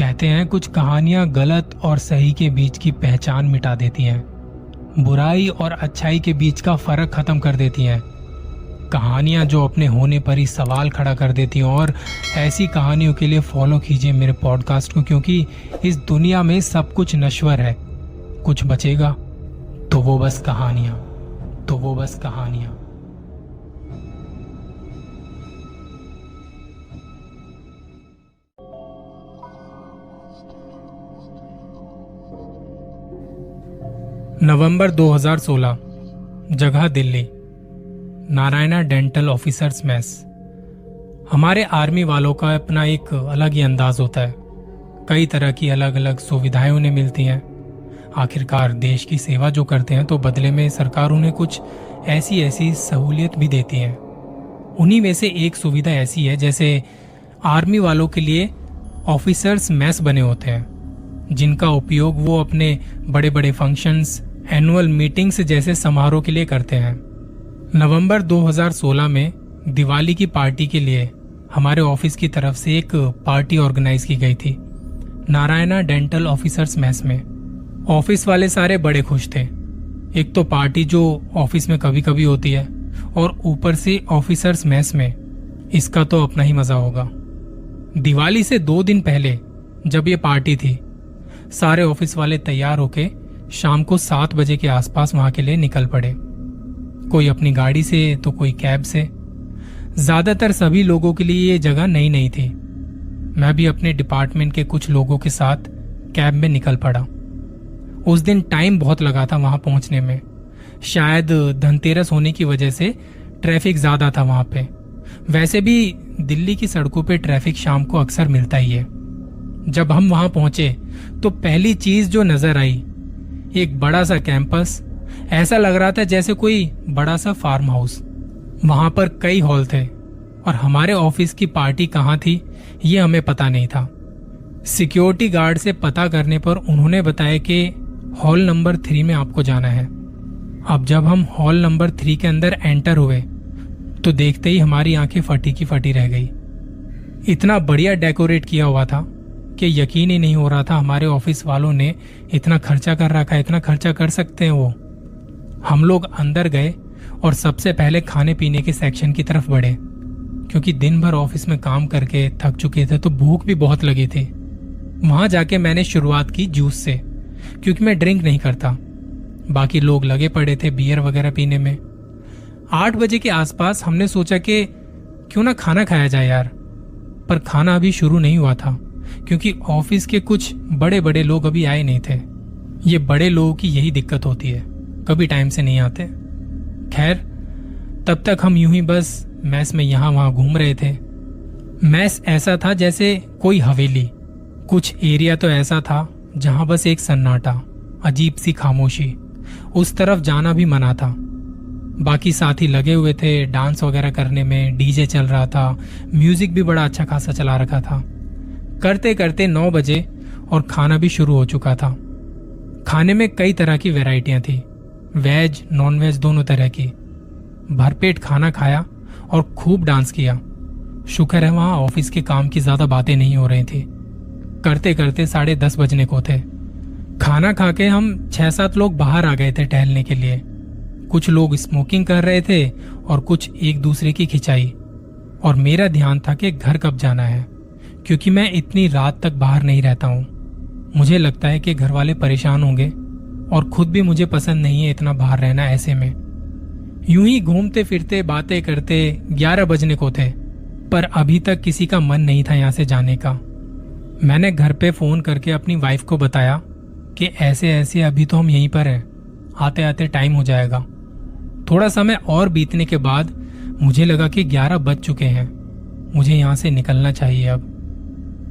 कहते हैं कुछ कहानियां गलत और सही के बीच की पहचान मिटा देती हैं, बुराई और अच्छाई के बीच का फर्क खत्म कर देती हैं। कहानियां जो अपने होने पर ही सवाल खड़ा कर देती हैं। और ऐसी कहानियों के लिए फॉलो कीजिए मेरे पॉडकास्ट को, क्योंकि इस दुनिया में सब कुछ नश्वर है, कुछ बचेगा तो वो बस कहानियां। नवंबर 2016, जगह Delhi, Narayana dental officers mess. हमारे आर्मी वालों का अपना एक अलग ही अंदाज होता है। कई तरह की अलग अलग सुविधाएं उन्हें मिलती हैं। आखिरकार देश की सेवा जो करते हैं तो बदले में सरकार उन्हें कुछ ऐसी सहूलियत भी देती है। उन्हीं में से एक सुविधा ऐसी है जैसे आर्मी वालों के लिए ऑफिसर्स मेस बने होते हैं, जिनका उपयोग वो अपने बड़े बड़े फंक्शंस, एनुअल मीटिंग्स जैसे समारोह के लिए करते हैं। नवंबर 2016 में दिवाली की पार्टी के लिए हमारे ऑफिस की तरफ से एक पार्टी ऑर्गेनाइज की गई थी नारायणा डेंटल ऑफिसर्स मेस में। ऑफिस वाले सारे बड़े खुश थे। एक तो पार्टी जो ऑफिस में कभी कभी होती है और ऊपर से ऑफिसर्स मेस में, इसका तो अपना ही मजा होगा। दिवाली से 2 दिन पहले जब ये पार्टी थी, सारे ऑफिस वाले तैयार होके शाम को 7 बजे के आसपास वहां के लिए निकल पड़े। कोई अपनी गाड़ी से तो कोई कैब से। ज्यादातर सभी लोगों के लिए ये जगह नई नहीं थी। मैं भी अपने डिपार्टमेंट के कुछ लोगों के साथ कैब में निकल पड़ा। उस दिन टाइम बहुत लगा था वहां पहुंचने में। शायद धनतेरस होने की वजह से ट्रैफिक ज्यादा था वहां पे। वैसे भी दिल्ली की सड़कों पे ट्रैफिक शाम को अक्सर मिलता ही है। जब हम वहां पहुंचे तो पहली चीज जो नजर आई, एक बड़ा सा कैंपस। ऐसा लग रहा था जैसे कोई बड़ा सा फार्म हाउस। वहां पर कई हॉल थे और हमारे ऑफिस की पार्टी कहाँ थी ये हमें पता नहीं था। सिक्योरिटी गार्ड से पता करने पर उन्होंने बताया कि हॉल नंबर 3 में आपको जाना है। अब जब हम हॉल नंबर 3 के अंदर एंटर हुए तो देखते ही हमारी आंखें फटी की फटी रह गई। इतना बढ़िया डेकोरेट किया हुआ था कि यकीन ही नहीं हो रहा था हमारे ऑफिस वालों ने इतना खर्चा कर रखा है, इतना खर्चा कर सकते हैं वो। हम लोग अंदर गए और सबसे पहले खाने पीने के सेक्शन की तरफ बढ़े, क्योंकि दिन भर ऑफिस में काम करके थक चुके थे तो भूख भी बहुत लगी थी। वहां जाके मैंने शुरुआत की जूस से, क्योंकि मैं ड्रिंक नहीं करता। बाकी लोग लगे पड़े थे बियर वगैरह पीने में। 8 बजे के आसपास हमने सोचा कि क्यों ना खाना खाया जाए यार, पर खाना अभी शुरू नहीं हुआ था, क्योंकि ऑफिस के कुछ बड़े बड़े लोग अभी आए नहीं थे। ये बड़े लोगों की यही दिक्कत होती है, कभी टाइम से नहीं आते। खैर, तब तक हम यूं ही बस मैस में यहां वहां घूम रहे थे। मैस ऐसा था जैसे कोई हवेली। कुछ एरिया तो ऐसा था जहां बस एक सन्नाटा, अजीब सी खामोशी। उस तरफ जाना भी मना था। बाकी साथी लगे हुए थे डांस वगैरह करने में, डीजे चल रहा था, म्यूजिक भी बड़ा अच्छा खासा चला रखा था। करते करते 9 बजे और खाना भी शुरू हो चुका था। खाने में कई तरह की वैरायटियां थी, वेज नॉन वेज दोनों तरह की। भरपेट खाना खाया और खूब डांस किया। शुक्र है वहां ऑफिस के काम की ज्यादा बातें नहीं हो रही थी। करते करते 10:30 बजने को थे। खाना खा के हम 6-7 लोग बाहर आ गए थे टहलने के लिए। कुछ लोग स्मोकिंग कर रहे थे और कुछ एक दूसरे की खिंचाई। और मेरा ध्यान था कि घर कब जाना है, क्योंकि मैं इतनी रात तक बाहर नहीं रहता हूं। मुझे लगता है कि घर वाले परेशान होंगे और खुद भी मुझे पसंद नहीं है इतना बाहर रहना। ऐसे में यूं ही घूमते फिरते बातें करते 11 बजने को थे, पर अभी तक किसी का मन नहीं था यहां से जाने का। मैंने घर पे फोन करके अपनी वाइफ को बताया कि ऐसे ऐसे अभी तो हम यहीं पर हैं, आते आते टाइम हो जाएगा। थोड़ा समय और बीतने के बाद मुझे लगा कि 11 बज चुके हैं, मुझे यहां से निकलना चाहिए। अब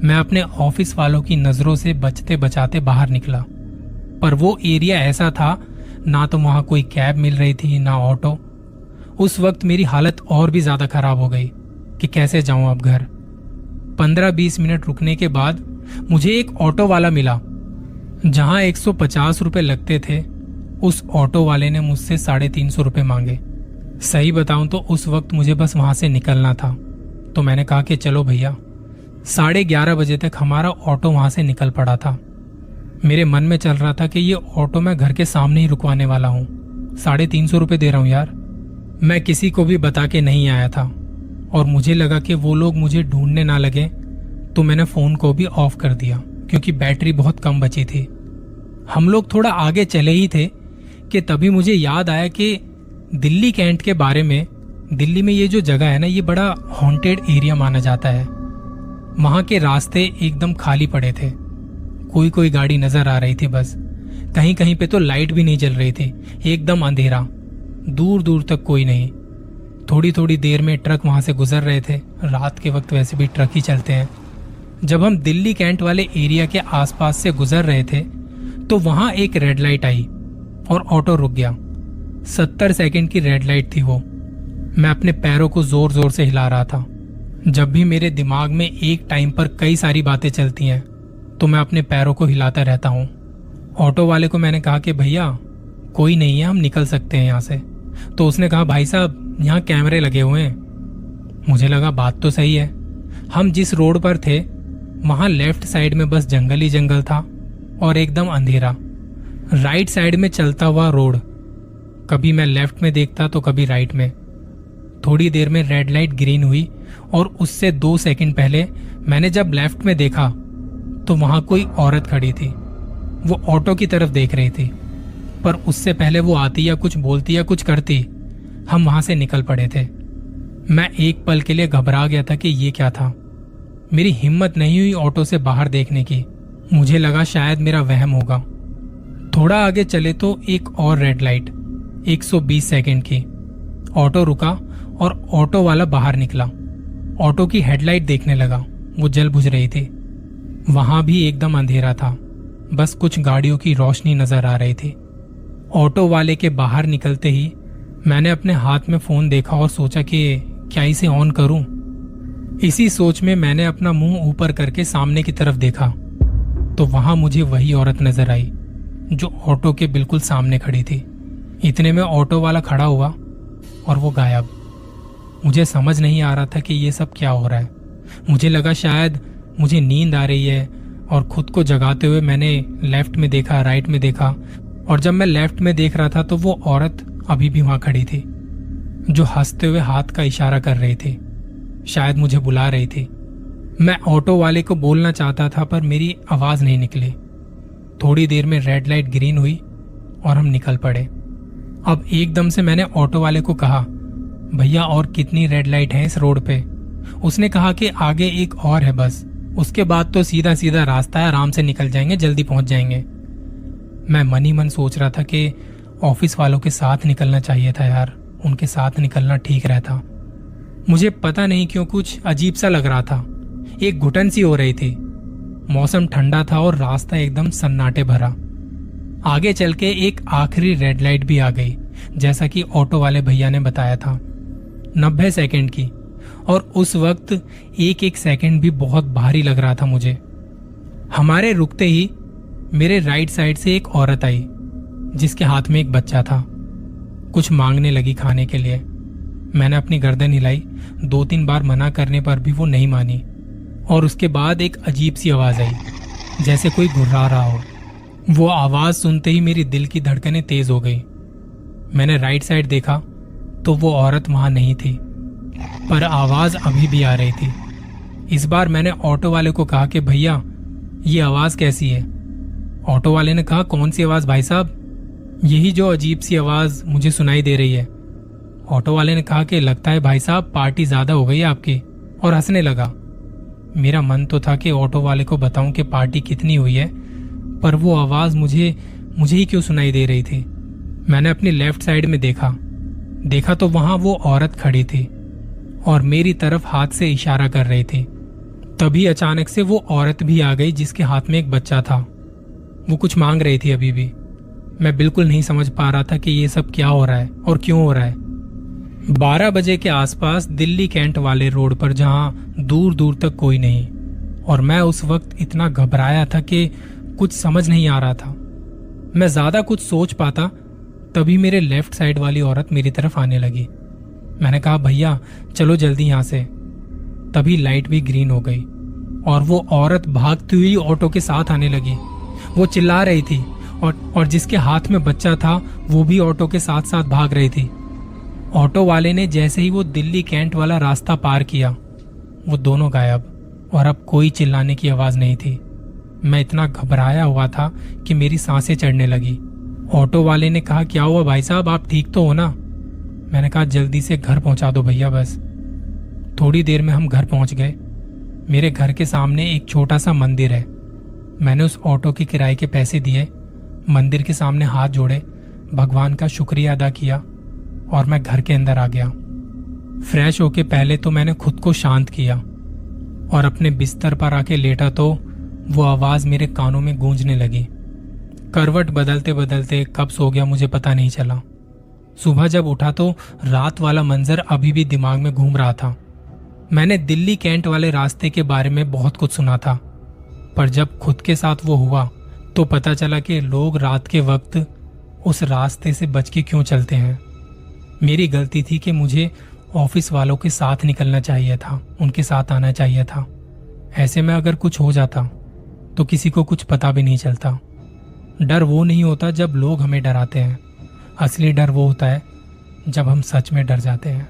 मैं अपने ऑफिस वालों की नजरों से बचते बचाते बाहर निकला, पर वो एरिया ऐसा था, ना तो वहां कोई कैब मिल रही थी ना ऑटो। उस वक्त मेरी हालत और भी ज्यादा खराब हो गई कि कैसे जाऊं अब घर। 15-20 मिनट रुकने के बाद मुझे एक ऑटो वाला मिला। जहां 150 रुपए लगते थे, उस ऑटो वाले ने मुझसे 350 रुपए मांगे। सही बताऊं तो उस वक्त मुझे बस वहां से निकलना था, तो मैंने कहा कि चलो भैया 11:30 बजे तक हमारा ऑटो वहां से निकल पड़ा था। मेरे मन में चल रहा था कि ये ऑटो मैं घर के सामने ही रुकवाने वाला हूँ। 350 रुपये दे रहा हूँ यार। मैं किसी को भी बता के नहीं आया था और मुझे लगा कि वो लोग मुझे ढूंढने ना लगे, तो मैंने फोन को भी ऑफ कर दिया क्योंकि बैटरी बहुत कम बची थी। हम लोग थोड़ा आगे चले ही थे कि तभी मुझे याद आया कि दिल्ली कैंट के बारे में। दिल्ली में ये जो जगह है ना, ये बड़ा हॉन्टेड एरिया माना जाता है। वहां के रास्ते एकदम खाली पड़े थे, कोई कोई गाड़ी नजर आ रही थी बस। कहीं कहीं पे तो लाइट भी नहीं जल रही थी, एकदम अंधेरा, दूर दूर तक कोई नहीं। थोड़ी थोड़ी देर में ट्रक वहां से गुजर रहे थे। रात के वक्त वैसे भी ट्रक ही चलते हैं। जब हम दिल्ली कैंट वाले एरिया के आसपास से गुजर रहे थे तो वहां एक रेड लाइट आई और ऑटो रुक गया। 70 सेकंड की रेड लाइट थी वो। मैं अपने पैरों को जोर जोर से हिला रहा था। जब भी मेरे दिमाग में एक टाइम पर कई सारी बातें चलती हैं तो मैं अपने पैरों को हिलाता रहता हूँ। ऑटो वाले को मैंने कहा कि भैया कोई नहीं है, हम निकल सकते हैं यहाँ से। तो उसने कहा भाई साहब यहाँ कैमरे लगे हुए हैं। मुझे लगा बात तो सही है। हम जिस रोड पर थे वहां लेफ्ट साइड में बस जंगल ही जंगल था और एकदम अंधेरा। राइट साइड में चलता हुआ रोड, कभी मैं लेफ्ट में देखता तो कभी राइट में। थोड़ी देर में रेड लाइट ग्रीन हुई और उससे 2 सेकंड पहले मैंने जब लेफ्ट में देखा तो वहां कोई औरत खड़ी थी। वो ऑटो की तरफ देख रही थी, पर उससे पहले वो आती या कुछ बोलती या कुछ करती, हम वहां से निकल पड़े थे। मैं एक पल के लिए घबरा गया था कि ये क्या था। मेरी हिम्मत नहीं हुई ऑटो से बाहर देखने की। मुझे लगा शायद मेरा वहम होगा। थोड़ा आगे चले तो एक और रेड लाइट, 120 सेकंड की। ऑटो रुका और ऑटो वाला बाहर निकला। ऑटो की हेडलाइट देखने लगा, वो जल बुझ रही थी। वहां भी एकदम अंधेरा था, बस कुछ गाड़ियों की रोशनी नजर आ रही थी। ऑटो वाले के बाहर निकलते ही मैंने अपने हाथ में फोन देखा और सोचा कि क्या इसे ऑन करूं। इसी सोच में मैंने अपना मुंह ऊपर करके सामने की तरफ देखा तो वहां मुझे वही औरत नजर आई जो ऑटो के बिल्कुल सामने खड़ी थी। इतने में ऑटो वाला खड़ा हुआ और वो गायब। मुझे समझ नहीं आ रहा था कि ये सब क्या हो रहा है। मुझे लगा शायद मुझे नींद आ रही है और खुद को जगाते हुए मैंने लेफ्ट में देखा, राइट में देखा, और जब मैं लेफ्ट में देख रहा था तो वो औरत अभी भी वहां खड़ी थी जो हंसते हुए हाथ का इशारा कर रही थी, शायद मुझे बुला रही थी। मैं ऑटो वाले को बोलना चाहता था पर मेरी आवाज नहीं निकली। थोड़ी देर में रेड लाइट ग्रीन हुई और हम निकल पड़े। अब एकदम से मैंने ऑटो वाले को कहा, भैया और कितनी रेड लाइट है इस रोड पे? उसने कहा कि आगे एक और है बस, उसके बाद तो सीधा सीधा रास्ता है, आराम से निकल जाएंगे, जल्दी पहुंच जाएंगे। मैं मन ही मन सोच रहा था कि ऑफिस वालों के साथ निकलना चाहिए था यार, उनके साथ निकलना ठीक रहता। मुझे पता नहीं क्यों कुछ अजीब सा लग रहा था, एक घुटन सी हो रही थी। मौसम ठंडा था और रास्ता एकदम सन्नाटे भरा। आगे चल के एक आखिरी रेड लाइट भी आ गई, जैसा कि ऑटो वाले भैया ने बताया था, 90 सेकंड की। और उस वक्त एक एक सेकंड भी बहुत भारी लग रहा था मुझे। हमारे रुकते ही मेरे राइट साइड से एक औरत आई जिसके हाथ में एक बच्चा था। कुछ मांगने लगी खाने के लिए। मैंने अपनी गर्दन हिलाई, 2-3 बार मना करने पर भी वो नहीं मानी। और उसके बाद एक अजीब सी आवाज आई, जैसे कोई घुर्रा रहा हो। वो आवाज सुनते ही मेरी दिल की धड़कनें तेज हो गई। मैंने राइट साइड देखा तो वो औरत वहां नहीं थी, पर आवाज अभी भी आ रही थी। इस बार मैंने ऑटो वाले को कहा कि भैया ये आवाज कैसी है? ऑटो वाले ने कहा, कौन सी आवाज भाई साहब? यही जो अजीब सी आवाज मुझे सुनाई दे रही है। ऑटो वाले ने कहा कि लगता है भाई साहब पार्टी ज्यादा हो गई है आपकी, और हंसने लगा। मेरा मन तो था कि ऑटो वाले को बताऊं कि पार्टी कितनी हुई है, पर वो आवाज मुझे ही क्यों सुनाई दे रही थी। मैंने अपनी लेफ्ट साइड में देखा तो वहां वो औरत खड़ी थी और मेरी तरफ हाथ से इशारा कर रही थी। तभी अचानक से वो औरत भी आ गई जिसके हाथ में एक बच्चा था। वो कुछ मांग रही थी अभी भी। मैं बिल्कुल नहीं समझ पा रहा था कि ये सब क्या हो रहा है और क्यों हो रहा है। 12 बजे के आसपास दिल्ली कैंट वाले रोड पर, जहां दूर दूर तक कोई नहीं, और मैं उस वक्त इतना घबराया था कि कुछ समझ नहीं आ रहा था। मैं ज्यादा कुछ सोच पाता तभी मेरे लेफ्ट साइड वाली औरत मेरी तरफ आने लगी। मैंने कहा, भैया चलो जल्दी यहां से। तभी लाइट भी ग्रीन हो गई और वो औरत भागती हुई ऑटो के साथ आने लगी। वो चिल्ला रही थी और जिसके हाथ में बच्चा था वो भी ऑटो के साथ साथ भाग रही थी। ऑटो वाले ने जैसे ही वो दिल्ली कैंट वाला रास्ता पार किया, वो दोनों गायब और अब कोई चिल्लाने की आवाज नहीं थी। मैं इतना घबराया हुआ था कि मेरी सांसें चढ़ने लगी। ऑटो वाले ने कहा, क्या हुआ भाई साहब, आप ठीक तो हो ना? मैंने कहा, जल्दी से घर पहुंचा दो भैया बस। थोड़ी देर में हम घर पहुंच गए। मेरे घर के सामने एक छोटा सा मंदिर है। मैंने उस ऑटो के किराए के पैसे दिए, मंदिर के सामने हाथ जोड़े, भगवान का शुक्रिया अदा किया और मैं घर के अंदर आ गया। फ्रेश होके पहले तो मैंने खुद को शांत किया और अपने बिस्तर पर आके लेटा तो वो आवाज मेरे कानों में गूंजने लगी। करवट बदलते बदलते कब सो गया मुझे पता नहीं चला। सुबह जब उठा तो रात वाला मंजर अभी भी दिमाग में घूम रहा था। मैंने दिल्ली कैंट वाले रास्ते के बारे में बहुत कुछ सुना था, पर जब खुद के साथ वो हुआ तो पता चला कि लोग रात के वक्त उस रास्ते से बच के क्यों चलते हैं। मेरी गलती थी कि मुझे ऑफिस वालों के साथ निकलना चाहिए था, उनके साथ आना चाहिए था। ऐसे में अगर कुछ हो जाता तो किसी को कुछ पता भी नहीं चलता। डर वो नहीं होता जब लोग हमें डराते हैं, असली डर वो होता है जब हम सच में डर जाते हैं।